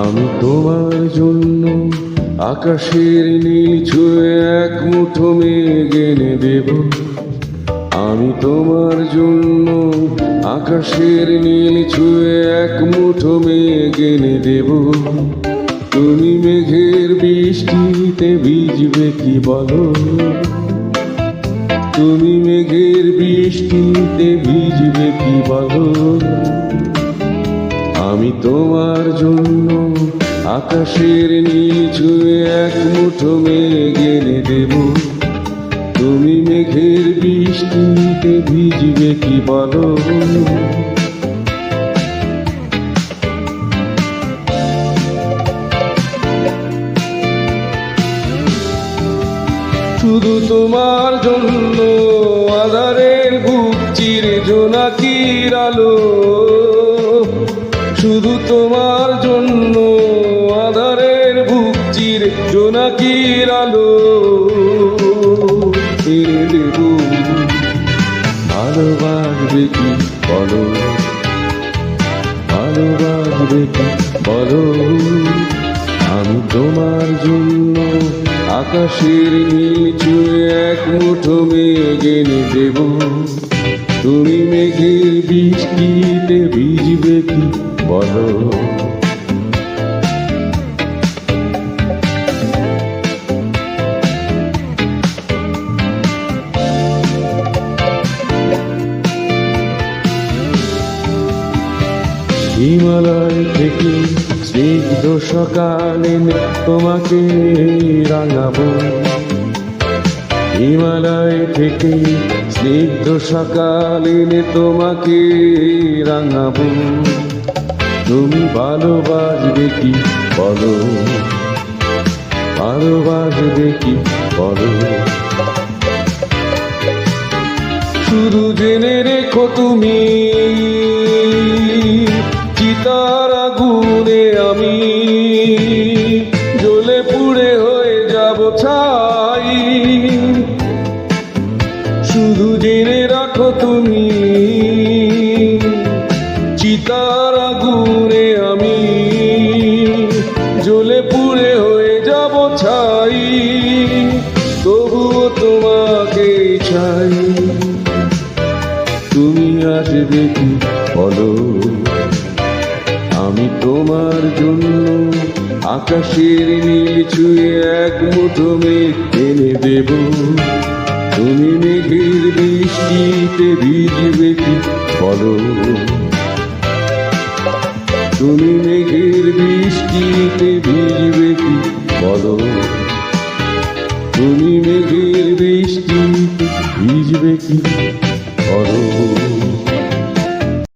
আমি তোমার জন্য আকাশের নীল ছুঁয়ে এক মুঠো মেঘ এনে দেব। আমি তোমার জন্য আকাশের নীল ছুঁয়ে এক মুঠো মেঘ এনে দেব। তুমি মেঘের বৃষ্টিতে ভিজবে কি বলো? তুমি মেঘের বৃষ্টিতে ভিজবে কি বলো? আমি তোমার জন্য আকাশের নীল ছুঁয়ে এক মুঠো মেঘ এনে দেব। তুমি মেঘের বৃষ্টিতে ভিজবে কি বলো? শুধু তোমার জন্য আঁধারের বুক চিরে জোনাকির আলো। শুধু তোমার জন্য আঁধারের বুক চিরে জোনাকির আলো এনে দেব। ভালোবাসবে কি বলো? ভালোবাসবে কি বলো? আমি তোমার জন্য আকাশের নীল ছুঁয়ে এক মুঠো মেঘ এনে দেব। তুমি মেঘের বৃষ্টিতে ভিজবে কি বলো? হিমালয় থেকে স্নিগ্ধ সকালে তোমাকে রাঙাবো। হিমালয় থেকে স্নিগ্ধ সকালে তোমাকে রাঙাবো। তুমি ভালোবাসবে কি বলো? ভালোবাসবে কি বলো? শুধু জেনে রেখো তুমি চিতার আগুনে আমি জ্বলে পুড়ে হয়ে যাব ছাই। শুধু জেনে রাখো তুমি চিতার আগুনে আমি জ্বলে পুড়ে হয়ে যাব ছাই। তবুও তোমাকে চাই। তুমি আসবে কি বলো? আমি তোমার জন্য আকাশের নীল ছুঁয়ে এক মুঠো মেঘ এনে দেব। তুমি মেঘের বৃষ্টিতে ভিজবে কি বলো? তুমি মেঘের বৃষ্টিতে ভিজবে কি বলো? তুমি মেঘের বৃষ্টিতে ভিজবে কি বলো?